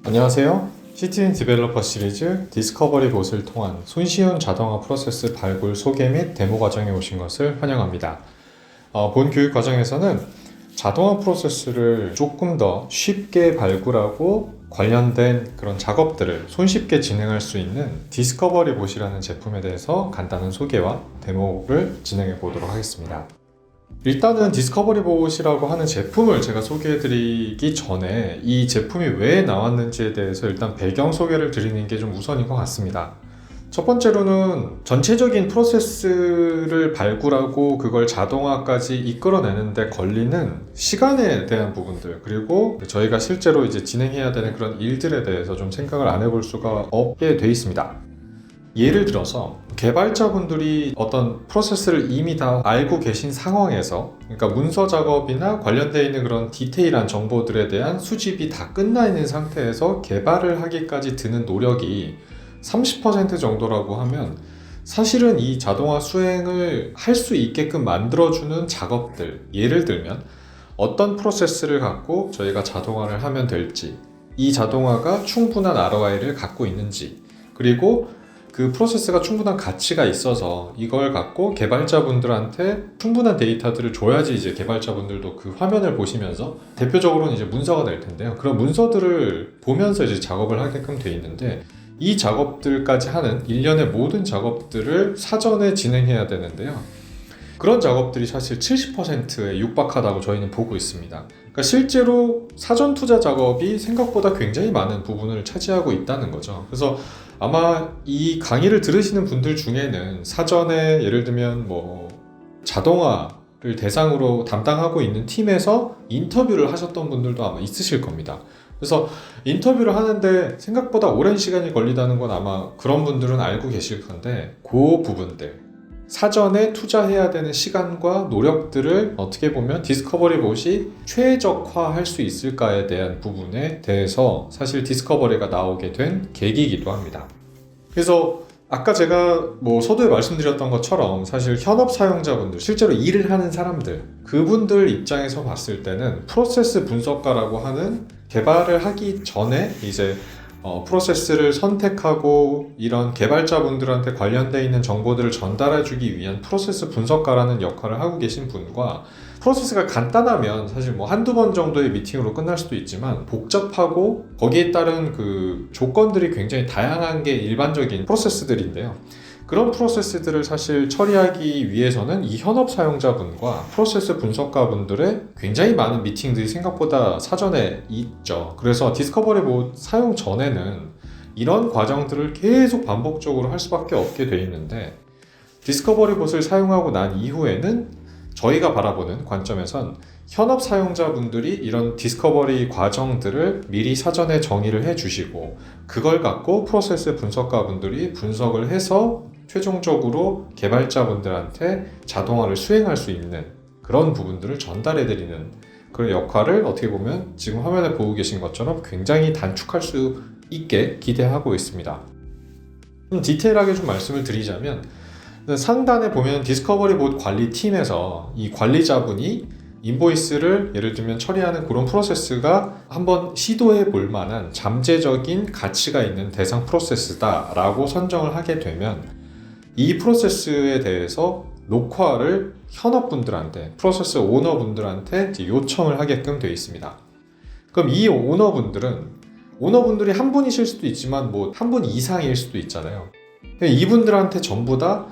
안녕하세요. 시티즌 디벨로퍼 시리즈 디스커버리 봇을 통한 손쉬운 자동화 프로세스 발굴 소개 및 데모 과정에 오신 것을 환영합니다. 본 교육 과정에서는 자동화 프로세스를 조금 더 쉽게 발굴하고 관련된 그런 작업들을 손쉽게 진행할 수 있는 디스커버리 봇이라는 제품에 대해서 간단한 소개와 데모를 진행해 보도록 하겠습니다. 일단은 디스커버리 봇이라고 하는 제품을 제가 소개해드리기 전에 이 제품이 왜 나왔는지에 대해서 일단 배경 소개를 드리는 게 좀 우선인 것 같습니다. 첫 번째로는 전체적인 프로세스를 발굴하고 그걸 자동화까지 이끌어내는데 걸리는 시간에 대한 부분들, 그리고 저희가 실제로 이제 진행해야 되는 그런 일들에 대해서 좀 생각을 안 해볼 수가 없게 돼 있습니다. 예를 들어서 개발자분들이 어떤 프로세스를 이미 다 알고 계신 상황에서, 그러니까 문서 작업이나 관련되어 있는 그런 디테일한 정보들에 대한 수집이 다 끝나 있는 상태에서 개발을 하기까지 드는 노력이 30% 정도라고 하면, 사실은 이 자동화 수행을 할 수 있게끔 만들어주는 작업들, 예를 들면 어떤 프로세스를 갖고 저희가 자동화를 하면 될지, 이 자동화가 충분한 ROI를 갖고 있는지, 그리고 그 프로세스가 충분한 가치가 있어서 이걸 갖고 개발자분들한테 충분한 데이터들을 줘야지 이제 개발자분들도 그 화면을 보시면서, 대표적으로는 이제 문서가 될 텐데요. 그런 문서들을 보면서 이제 작업을 하게끔 돼 있는데, 이 작업들까지 하는 일련의 모든 작업들을 사전에 진행해야 되는데요. 그런 작업들이 사실 70%에 육박하다고 저희는 보고 있습니다. 그러니까 실제로 사전 투자 작업이 생각보다 굉장히 많은 부분을 차지하고 있다는 거죠. 그래서 아마 이 강의를 들으시는 분들 중에는 사전에 예를 들면 자동화를 대상으로 담당하고 있는 팀에서 인터뷰를 하셨던 분들도 아마 있으실 겁니다. 그래서 인터뷰를 하는데 생각보다 오랜 시간이 걸리다는 건 아마 그런 분들은 알고 계실 건데, 그 부분들, 사전에 투자해야 되는 시간과 노력들을 어떻게 보면 디스커버리 봇이 최적화할 수 있을까에 대한 부분에 대해서 사실 디스커버리가 나오게 된 계기이기도 합니다. 그래서 아까 제가 서두에 말씀드렸던 것처럼 사실 현업 사용자분들, 실제로 일을 하는 사람들, 그분들 입장에서 봤을 때는 프로세스 분석가라고 하는, 개발을 하기 전에 이제 프로세스를 선택하고 이런 개발자분들한테 관련되어 있는 정보들을 전달해주기 위한 프로세스 분석가라는 역할을 하고 계신 분과, 프로세스가 간단하면 사실 한두 번 정도의 미팅으로 끝날 수도 있지만 복잡하고 거기에 따른 그 조건들이 굉장히 다양한 게 일반적인 프로세스들인데요. 그런 프로세스들을 사실 처리하기 위해서는 이 현업 사용자분과 프로세스 분석가분들의 굉장히 많은 미팅들이 생각보다 사전에 있죠. 그래서 디스커버리 봇 사용 전에는 이런 과정들을 계속 반복적으로 할 수밖에 없게 돼 있는데, 디스커버리 봇을 사용하고 난 이후에는 저희가 바라보는 관점에선 현업 사용자분들이 이런 디스커버리 과정들을 미리 사전에 정의를 해주시고, 그걸 갖고 프로세스 분석가분들이 분석을 해서 최종적으로 개발자분들한테 자동화를 수행할 수 있는 그런 부분들을 전달해드리는 그런 역할을 어떻게 보면 지금 화면에 보고 계신 것처럼 굉장히 단축할 수 있게 기대하고 있습니다. 좀 디테일하게 좀 말씀을 드리자면, 상단에 보면 디스커버리 봇 관리팀에서 이 관리자분이 인보이스를 예를 들면 처리하는 그런 프로세스가 한번 시도해 볼 만한 잠재적인 가치가 있는 대상 프로세스다 라고 선정을 하게 되면, 이 프로세스에 대해서 녹화를 현업분들한테, 프로세스 오너분들한테 요청을 하게끔 되어 있습니다. 그럼 이 오너분들이 한 분이실 수도 있지만 한 분 이상일 수도 있잖아요. 이분들한테 전부 다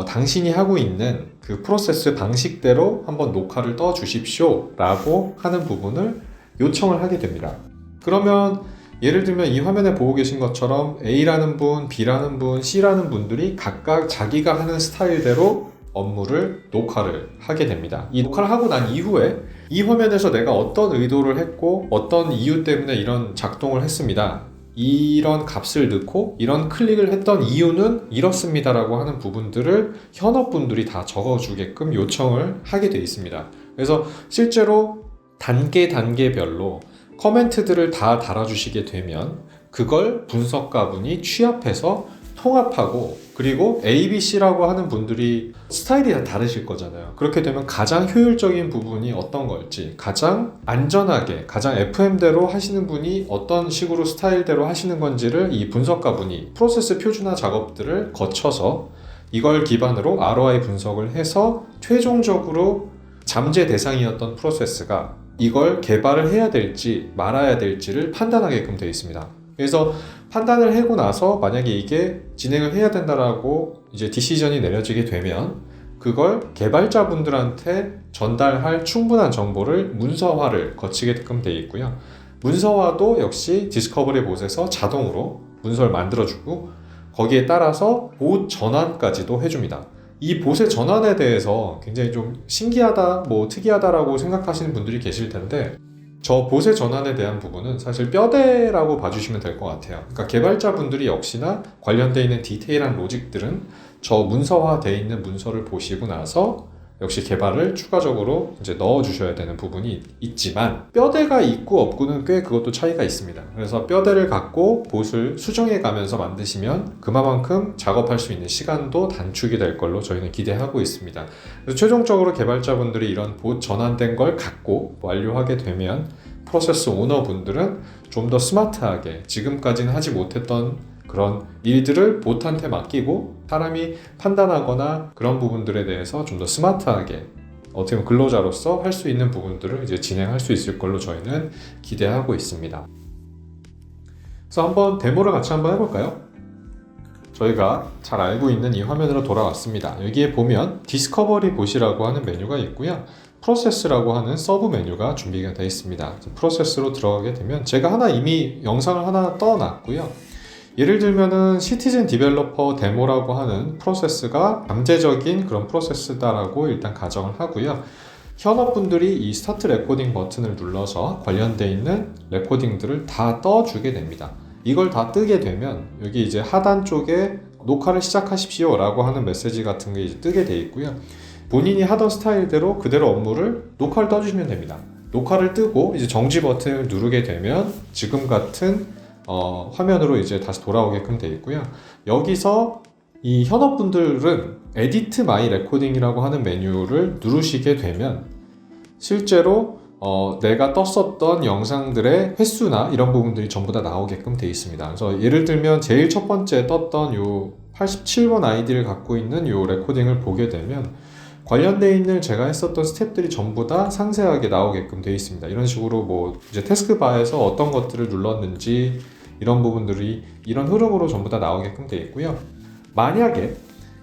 당신이 하고 있는 그 프로세스 방식대로 한번 녹화를 떠 주십시오 라고 하는 부분을 요청을 하게 됩니다. 그러면 예를 들면 이 화면에 보고 계신 것처럼 A라는 분, B라는 분, C라는 분들이 각각 자기가 하는 스타일대로 업무를 녹화를 하게 됩니다. 이 녹화를 하고 난 이후에 이 화면에서 내가 어떤 의도를 했고 어떤 이유 때문에 이런 작동을 했습니다, 이런 값을 넣고 이런 클릭을 했던 이유는 이렇습니다 라고 하는 부분들을 현업분들이 다 적어주게끔 요청을 하게 되어 있습니다. 그래서 실제로 단계별로 커멘트들을 다 달아주시게 되면 그걸 분석가분이 취합해서 통합하고 그리고 A, B, C라고 하는 분들이 스타일이 다 다르실 거잖아요. 그렇게 되면 가장 효율적인 부분이 어떤 걸지, 가장 안전하게, 가장 FM대로 하시는 분이 어떤 식으로 스타일대로 하시는 건지를 이 분석가분이 프로세스 표준화 작업들을 거쳐서 이걸 기반으로 ROI 분석을 해서 최종적으로 잠재 대상이었던 프로세스가 이걸 개발을 해야 될지 말아야 될지를 판단하게끔 되어 있습니다. 그래서 판단을 하고 나서 만약에 이게 진행을 해야 된다라고 이제 디시전이 내려지게 되면 그걸 개발자분들한테 전달할 충분한 정보를 문서화를 거치게끔 되어 있고요. 문서화도 역시 디스커버리 봇에서 자동으로 문서를 만들어주고 거기에 따라서 봇 전환까지도 해줍니다. 이 봇의 전환에 대해서 굉장히 좀 신기하다, 특이하다라고 생각하시는 분들이 계실 텐데 저 봇의 전환에 대한 부분은 사실 뼈대라고 봐주시면 될 것 같아요. 그러니까 개발자분들이 역시나 관련되어 있는 디테일한 로직들은 저 문서화되어 있는 문서를 보시고 나서 역시 개발을 추가적으로 이제 넣어주셔야 되는 부분이 있지만 뼈대가 있고 없고는 꽤 그것도 차이가 있습니다. 그래서 뼈대를 갖고 봇을 수정해 가면서 만드시면 그만큼 작업할 수 있는 시간도 단축이 될 걸로 저희는 기대하고 있습니다. 그래서 최종적으로 개발자분들이 이런 봇 전환된 걸 갖고 완료하게 되면 프로세스 오너분들은 좀 더 스마트하게 지금까지는 하지 못했던 그런 일들을 봇한테 맡기고 사람이 판단하거나 그런 부분들에 대해서 좀 더 스마트하게 어떻게 보면 근로자로서 할 수 있는 부분들을 이제 진행할 수 있을 걸로 저희는 기대하고 있습니다. 그래서 한번 데모를 같이 한번 해볼까요? 저희가 잘 알고 있는 이 화면으로 돌아왔습니다. 여기에 보면 디스커버리 봇이라고 하는 메뉴가 있고요. 프로세스라고 하는 서브 메뉴가 준비가 되어 있습니다. 프로세스로 들어가게 되면 제가 이미 영상을 하나 떠놨고요. 예를 들면은 시티즌 디벨로퍼 데모라고 하는 프로세스가 잠재적인 그런 프로세스다라고 일단 가정을 하고요. 현업분들이 이 스타트 레코딩 버튼을 눌러서 관련되어 있는 레코딩들을 다 떠주게 됩니다. 이걸 다 뜨게 되면 여기 이제 하단 쪽에 녹화를 시작하십시오 라고 하는 메시지 같은 게 이제 뜨게 되어 있고요. 본인이 하던 스타일대로 그대로 업무를 녹화를 떠주시면 됩니다. 녹화를 뜨고 이제 정지 버튼을 누르게 되면 지금 같은 화면으로 이제 다시 돌아오게끔 되어 있고요. 여기서 이 현업분들은 에디트 마이 레코딩이라고 하는 메뉴를 누르시게 되면 실제로 내가 떴었던 영상들의 횟수나 이런 부분들이 전부 다 나오게끔 되어 있습니다. 그래서 예를 들면 제일 첫 번째 떴던 요 87번 아이디를 갖고 있는 요 레코딩을 보게 되면 관련되어 있는 제가 했었던 스텝들이 전부 다 상세하게 나오게끔 되어 있습니다. 이런 식으로 이제 태스크바에서 어떤 것들을 눌렀는지 이런 부분들이 이런 흐름으로 전부 다 나오게끔 되어 있고요. 만약에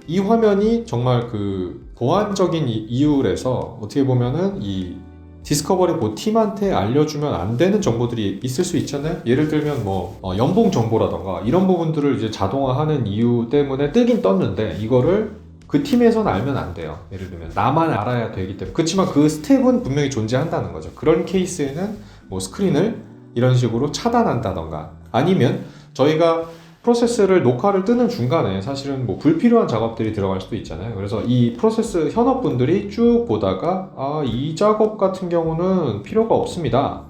이 화면이 정말 그 보안적인 이유에서 어떻게 보면은 이 디스커버리 봇 팀한테 알려주면 안 되는 정보들이 있을 수 있잖아요. 예를 들면 연봉 정보라던가 이런 부분들을 이제 자동화하는 이유 때문에 뜨긴 떴는데 이거를 그 팀에서는 알면 안 돼요. 예를 들면 나만 알아야 되기 때문에. 그렇지만 그 스텝은 분명히 존재한다는 거죠. 그런 케이스에는 스크린을 이런 식으로 차단한다던가 아니면 저희가 프로세스를 녹화를 뜨는 중간에 사실은 불필요한 작업들이 들어갈 수도 있잖아요. 그래서 이 프로세스 현업분들이 쭉 보다가 이 작업 같은 경우는 필요가 없습니다.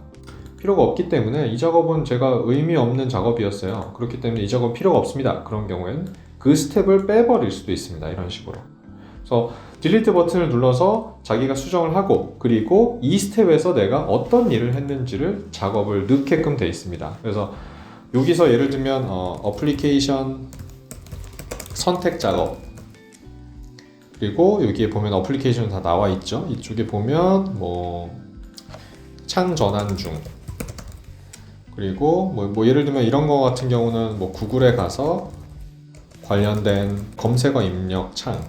필요가 없기 때문에 이 작업은 제가 의미 없는 작업이었어요. 그렇기 때문에 이 작업은 필요가 없습니다. 그런 경우에는 그 스텝을 빼버릴 수도 있습니다. 이런 식으로. 그래서 딜리트 버튼을 눌러서 자기가 수정을 하고 그리고 이 스텝에서 내가 어떤 일을 했는지를 작업을 넣게끔 되어 있습니다. 그래서 여기서 예를 들면 어플리케이션 선택 작업 그리고 여기에 보면 어플리케이션 다 나와 있죠. 이쪽에 보면 창 전환 중 그리고 예를 들면 이런 거 같은 경우는 구글에 가서 관련된 검색어 입력 창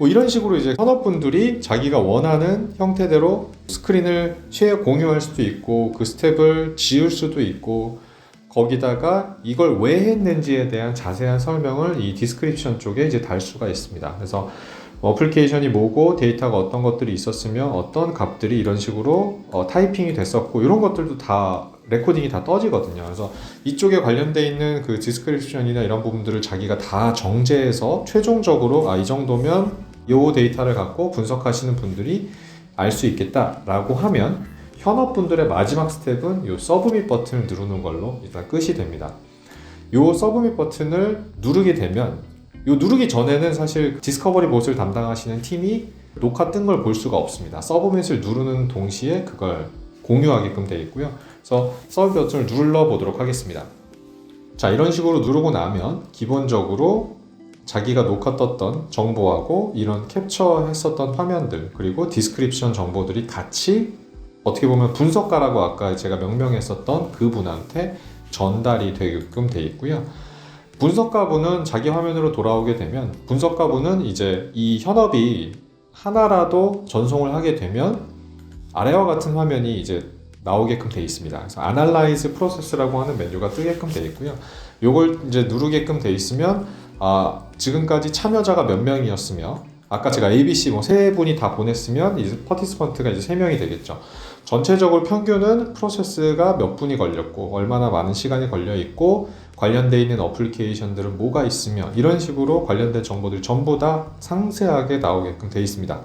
이런 식으로 이제 현업분들이 자기가 원하는 형태대로 스크린을 공유할 수도 있고 그 스텝을 지울 수도 있고 거기다가 이걸 왜 했는지에 대한 자세한 설명을 이 디스크립션 쪽에 이제 달 수가 있습니다. 그래서 어플리케이션이 뭐고 데이터가 어떤 것들이 있었으면 어떤 값들이 이런 식으로 타이핑이 됐었고 이런 것들도 다 레코딩이 다 떠지거든요. 그래서 이쪽에 관련되어 있는 그 디스크립션이나 이런 부분들을 자기가 다 정제해서 최종적으로 이 정도면 이 데이터를 갖고 분석하시는 분들이 알 수 있겠다라고 하면 현업분들의 마지막 스텝은 이 서브밋 버튼을 누르는 걸로 일단 끝이 됩니다. 요 서브밋 버튼을 누르게 되면 요 누르기 전에는 사실 디스커버리 봇을 담당하시는 팀이 녹화 뜬 걸 볼 수가 없습니다. 서브밋을 누르는 동시에 그걸 공유하게끔 되어 있고요. 그래서 서브 버튼을 눌러 보도록 하겠습니다. 자, 이런 식으로 누르고 나면 기본적으로 자기가 녹화 떴던 정보하고 이런 캡처했었던 화면들 그리고 디스크립션 정보들이 같이 어떻게 보면 분석가라고 아까 제가 명명했었던 그분한테 전달이 되게끔 되어 있고요. 분석가분은 자기 화면으로 돌아오게 되면 분석가분은 이제 이 현업이 하나라도 전송을 하게 되면 아래와 같은 화면이 이제 나오게끔 되어 있습니다. 그래서 Analyze Process라고 하는 메뉴가 뜨게끔 되어 있고요. 요걸 이제 누르게끔 되어 있으면 지금까지 참여자가 몇 명이었으며 아까 제가 ABC 세 분이 다 보냈으면 이제 파티스펀트가 이제 3명이 되겠죠. 전체적으로 평균은 프로세스가 몇 분이 걸렸고 얼마나 많은 시간이 걸려 있고 관련되어 있는 어플리케이션들은 뭐가 있으며 이런 식으로 관련된 정보들이 전부 다 상세하게 나오게끔 되어 있습니다.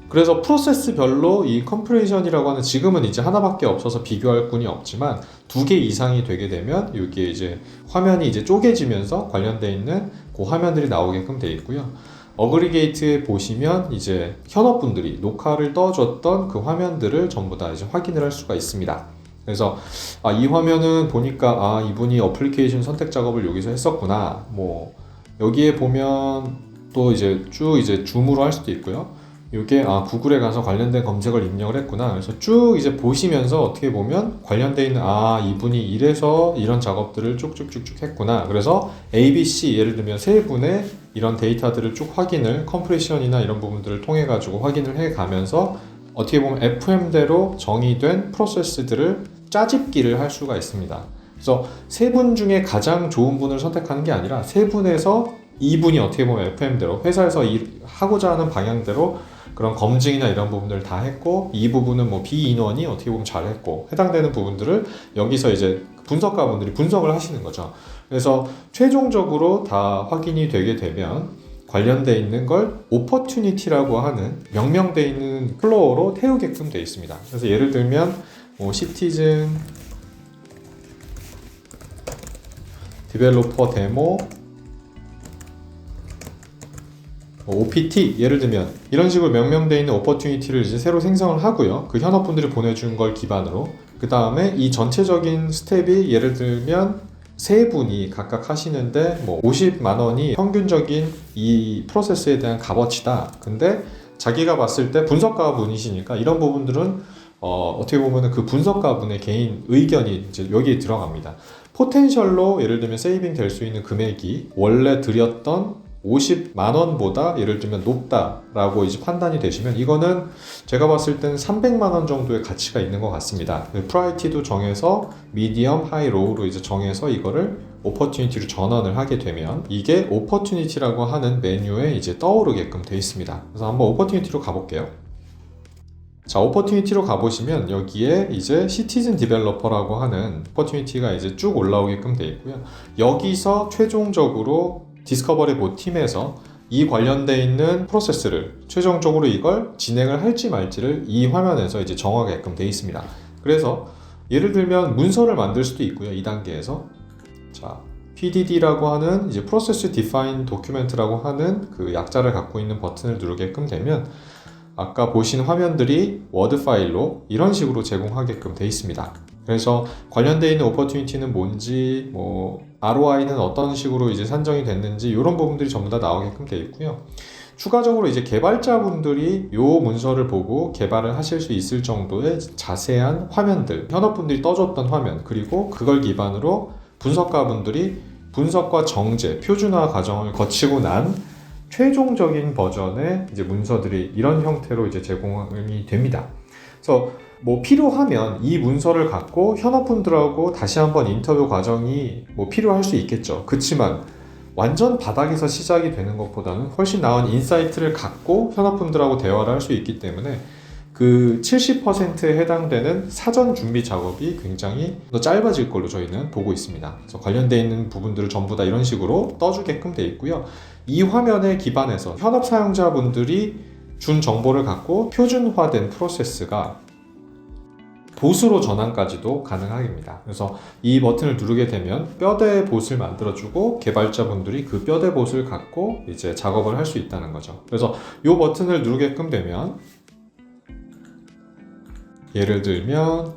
그래서 프로세스별로 이 컴프레이션이라고 하는 지금은 이제 하나밖에 없어서 비교할 군이 없지만 2개 이상이 되게 되면 여기에 이제 화면이 이제 쪼개지면서 관련되어 있는 그 화면들이 나오게끔 되어 있고요. 어그리게이트에 보시면 이제 현업분들이 녹화를 떠줬던 그 화면들을 전부 다 이제 확인을 할 수가 있습니다. 그래서 이 화면은 보니까 이분이 어플리케이션 선택 작업을 여기서 했었구나. 뭐 여기에 보면 또 이제 쭉 이제 줌으로 할 수도 있고요. 이게 구글에 가서 관련된 검색을 입력을 했구나. 그래서 쭉 이제 보시면서 어떻게 보면 관련돼 있는 이분이 이래서 이런 작업들을 쭉쭉쭉쭉 했구나. 그래서 ABC 예를 들면 세 분의 이런 데이터들을 쭉 확인을 컴프레션이나 이런 부분들을 통해 가지고 확인을 해 가면서 어떻게 보면 FM대로 정의된 프로세스들을 짜집기를 할 수가 있습니다. 그래서 세 분 중에 가장 좋은 분을 선택하는 게 아니라 세 분에서 이분이 어떻게 보면 FM대로 회사에서 하고자 하는 방향대로 그런 검증이나 이런 부분들을 다 했고 이 부분은 뭐 비인원이 어떻게 보면 잘했고 해당되는 부분들을 여기서 이제 분석가분들이 분석을 하시는 거죠. 그래서 최종적으로 다 확인이 되게 되면 관련되어 있는 걸 오퍼튜니티라고 하는 명명되어 있는 플로어로 태우게끔 되어 있습니다. 그래서 예를 들면 시티즌 디벨로퍼 데모 OPT 예를 들면 이런 식으로 명명되어 있는 오퍼튜니티를 이제 새로 생성을 하고요. 그 현업분들이 보내준 걸 기반으로 그 다음에 이 전체적인 스텝이 예를 들면 세 분이 각각 하시는데 50만 원이 평균적인 이 프로세스에 대한 값어치다. 근데 자기가 봤을 때 분석가 분이시니까 이런 부분들은 어떻게 보면 그 분석가 분의 개인 의견이 이제 여기에 들어갑니다. 포텐셜로 예를 들면 세이빙 될 수 있는 금액이 원래 드렸던 50만 원보다 예를 들면 높다라고 이제 판단이 되시면 이거는 제가 봤을 때는 300만 원 정도의 가치가 있는 것 같습니다. 프라이티도 정해서 미디엄, 하이, 로우로 이제 정해서 이거를 오퍼튜니티로 전환을 하게 되면 이게 오퍼튜니티라고 하는 메뉴에 이제 떠오르게끔 되어 있습니다. 그래서 한번 오퍼튜니티로 가볼게요. 자, 오퍼튜니티로 가보시면 여기에 이제 시티즌 디벨로퍼라고 하는 오퍼튜니티가 이제 쭉 올라오게끔 되어 있고요. 여기서 최종적으로 디스커버리 봇 팀에서 이 관련되어 있는 프로세스를 최종적으로 이걸 진행을 할지 말지를 이 화면에서 이제 정하게끔 되어 있습니다. 그래서 예를 들면 문서를 만들 수도 있고요. 이 단계에서 자, PDD라고 하는 이제 Process Define Document라고 하는 그 약자를 갖고 있는 버튼을 누르게끔 되면 아까 보신 화면들이 워드 파일로 이런 식으로 제공하게끔 되어 있습니다. 그래서 관련되어 있는 오퍼튜니티는 뭔지, ROI는 어떤 식으로 이제 산정이 됐는지 이런 부분들이 전부 다 나오게끔 되어 있고요. 추가적으로 이제 개발자분들이 이 문서를 보고 개발을 하실 수 있을 정도의 자세한 화면들, 현업분들이 떠줬던 화면, 그리고 그걸 기반으로 분석가분들이 분석과 정제, 표준화 과정을 거치고 난 최종적인 버전의 이제 문서들이 이런 형태로 이제 제공이 됩니다. 그래서 필요하면 이 문서를 갖고 현업분들하고 다시 한번 인터뷰 과정이 필요할 수 있겠죠. 그렇지만 완전 바닥에서 시작이 되는 것보다는 훨씬 나은 인사이트를 갖고 현업분들하고 대화를 할 수 있기 때문에 그 70%에 해당되는 사전 준비 작업이 굉장히 더 짧아질 걸로 저희는 보고 있습니다. 그래서 관련되어 있는 부분들을 전부 다 이런 식으로 떠주게끔 되어 있고요. 이 화면에 기반해서 현업 사용자분들이 준 정보를 갖고 표준화된 프로세스가 봇으로 전환까지도 가능합니다. 그래서 이 버튼을 누르게 되면 뼈대 봇을 만들어주고 개발자분들이 그 뼈대 봇을 갖고 이제 작업을 할 수 있다는 거죠. 그래서 이 버튼을 누르게끔 되면 예를 들면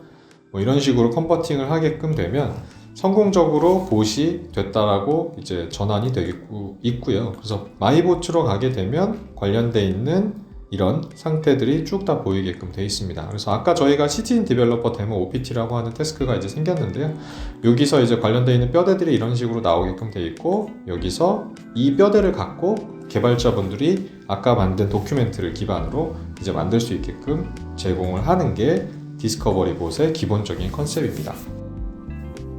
뭐 이런 식으로 컨버팅을 하게끔 되면 성공적으로 봇이 됐다라고 이제 전환이 되고 있고요. 그래서 마이봇으로 가게 되면 관련돼 있는 이런 상태들이 쭉 다 보이게끔 되어 있습니다. 그래서 아까 저희가 시티즌 디벨로퍼 데모 OPT라고 하는 태스크가 이제 생겼는데요. 여기서 이제 관련되어 있는 뼈대들이 이런 식으로 나오게끔 되어 있고, 여기서 이 뼈대를 갖고 개발자분들이 아까 만든 도큐멘트를 기반으로 이제 만들 수 있게끔 제공을 하는 게 디스커버리 봇의 기본적인 컨셉입니다.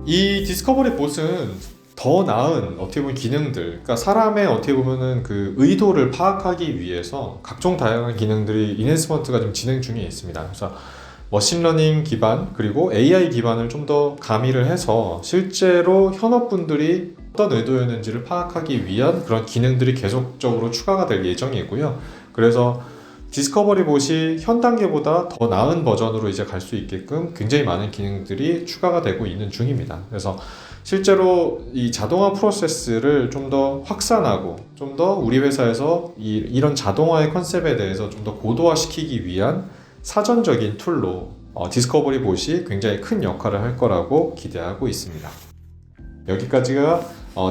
이 디스커버리 봇은 더 나은 어떻게 보면 기능들, 그러니까 사람의 어떻게 보면은 그 의도를 파악하기 위해서 각종 다양한 기능들이 인핸스먼트가 좀 진행 중에 있습니다. 그래서 머신러닝 기반 그리고 AI 기반을 좀 더 가미를 해서 실제로 현업분들이 어떤 의도였는지를 파악하기 위한 그런 기능들이 계속적으로 추가가 될 예정이고요. 그래서 디스커버리 봇이 현 단계보다 더 나은 버전으로 이제 갈 수 있게끔 굉장히 많은 기능들이 추가가 되고 있는 중입니다. 그래서 실제로 이 자동화 프로세스를 좀 더 확산하고 좀 더 우리 회사에서 이런 자동화의 컨셉에 대해서 좀 더 고도화시키기 위한 사전적인 툴로 디스커버리 봇이 굉장히 큰 역할을 할 거라고 기대하고 있습니다. 여기까지가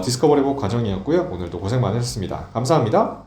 디스커버리 봇 과정이었고요. 오늘도 고생 많으셨습니다. 감사합니다.